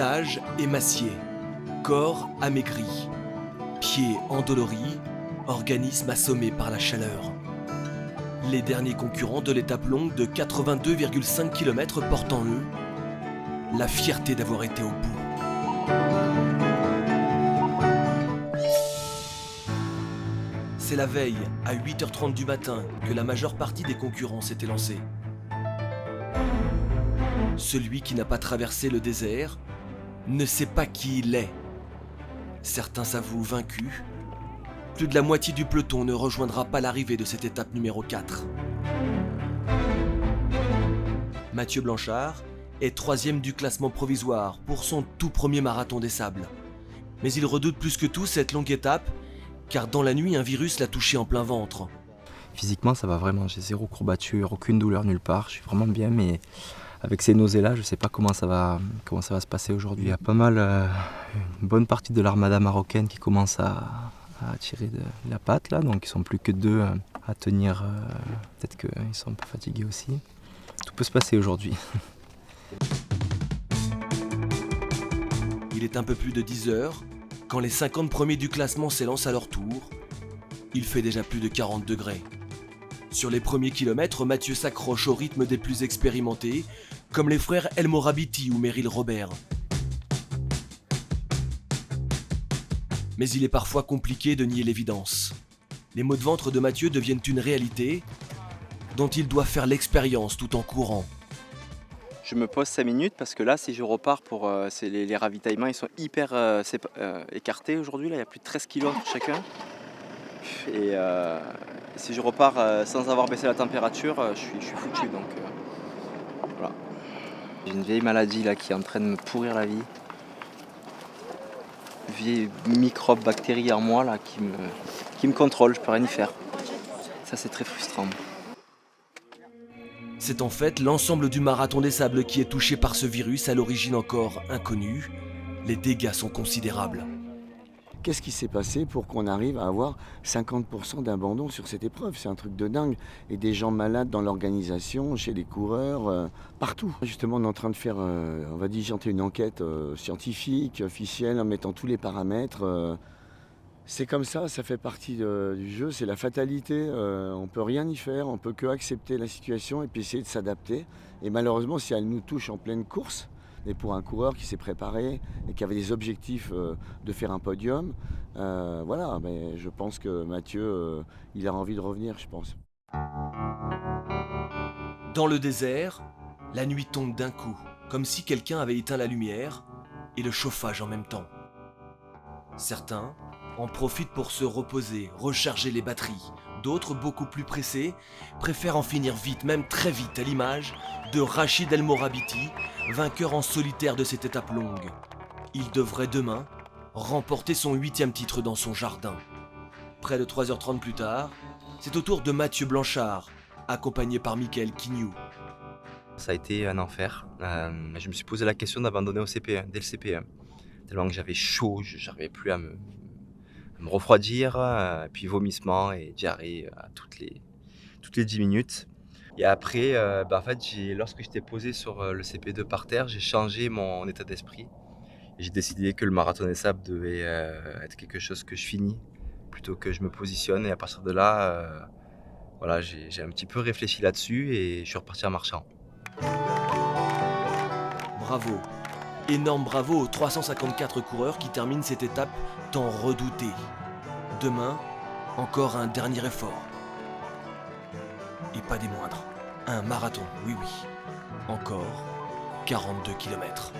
Visage émacié, corps amaigri, pieds endoloris, organisme assommé par la chaleur. Les derniers concurrents de l'étape longue de 82,5 km portent en eux la fierté d'avoir été au bout. C'est la veille, à 8h30 du matin, que la majeure partie des concurrents s'était lancée. Celui qui n'a pas traversé le désert ne sait pas qui il est. Certains s'avouent vaincus. Plus de la moitié du peloton ne rejoindra pas l'arrivée de cette étape numéro 4. Mathieu Blanchard est 3e du classement provisoire pour son tout premier marathon des sables. Mais il redoute plus que tout cette longue étape, car dans la nuit, un virus l'a touché en plein ventre. Physiquement, ça va vraiment, j'ai zéro courbature, aucune douleur nulle part, je suis vraiment bien, mais avec ces nausées-là, je ne sais pas comment ça va se passer aujourd'hui. Il y a pas mal, une bonne partie de l'armada marocaine qui commence à tirer de la patte, là, donc ils sont plus que 2 à tenir, peut-être qu'ils sont un peu fatigués aussi. Tout peut se passer aujourd'hui. Il est un peu plus de 10h, quand les 50 premiers du classement s'élancent à leur tour. Il fait déjà plus de 40 degrés. Sur les premiers kilomètres, Mathieu s'accroche au rythme des plus expérimentés, comme les frères El Morabiti ou Meryl Robert. Mais il est parfois compliqué de nier l'évidence. Les maux de ventre de Mathieu deviennent une réalité dont il doit faire l'expérience tout en courant. Je me pose 5 minutes parce que là, si je repars pour les ravitaillements, ils sont hyper écartés aujourd'hui. Là, il y a plus de 13 kilos entre chacun. Et si je repars sans avoir baissé la température, je suis foutu. Donc voilà. J'ai une vieille maladie là qui est en train de me pourrir la vie. Vieille microbe bactérie en moi là qui me contrôle, je peux rien y faire. Ça c'est très frustrant. C'est en fait l'ensemble du marathon des sables qui est touché par ce virus à l'origine encore inconnue. Les dégâts sont considérables. Qu'est-ce qui s'est passé pour qu'on arrive à avoir 50% d'abandon sur cette épreuve? C'est un truc de dingue. Et des gens malades dans l'organisation, chez les coureurs, partout. Justement, on est en train de faire, on va diligenter une enquête scientifique, officielle, en mettant tous les paramètres. C'est comme ça fait partie du jeu, c'est la fatalité. On ne peut rien y faire, on ne peut que accepter la situation et puis essayer de s'adapter. Et malheureusement, si elle nous touche en pleine course, et pour un coureur qui s'est préparé et qui avait des objectifs de faire un podium, voilà, mais je pense que Mathieu, il a envie de revenir, je pense. Dans le désert, la nuit tombe d'un coup, comme si quelqu'un avait éteint la lumière et le chauffage en même temps. Certains en profitent pour se reposer, recharger les batteries. D'autres, beaucoup plus pressés, préfèrent en finir vite, même très vite, à l'image de Rachid El Morabiti, vainqueur en solitaire de cette étape longue. Il devrait demain remporter son 8e titre dans son jardin. Près de 3h30 plus tard, c'est au tour de Mathieu Blanchard, accompagné par Mickaël Quignou. Ça a été un enfer. Je me suis posé la question d'abandonner au CP1, dès le CP1. Tellement que j'avais chaud, je n'arrivais plus à me refroidir, puis vomissement et diarrhée à toutes les 10 minutes. Et après, en fait, lorsque j'étais posé sur le CP2 par terre, j'ai changé mon état d'esprit. J'ai décidé que le marathon des sables devait être quelque chose que je finis plutôt que je me positionne. Et à partir de là, voilà, j'ai un petit peu réfléchi là-dessus et je suis reparti en marchant. Bravo, énorme bravo aux 354 coureurs qui terminent cette étape tant redoutée. Demain, encore un dernier effort. Et pas des moindres. Un marathon, oui. Encore 42 km.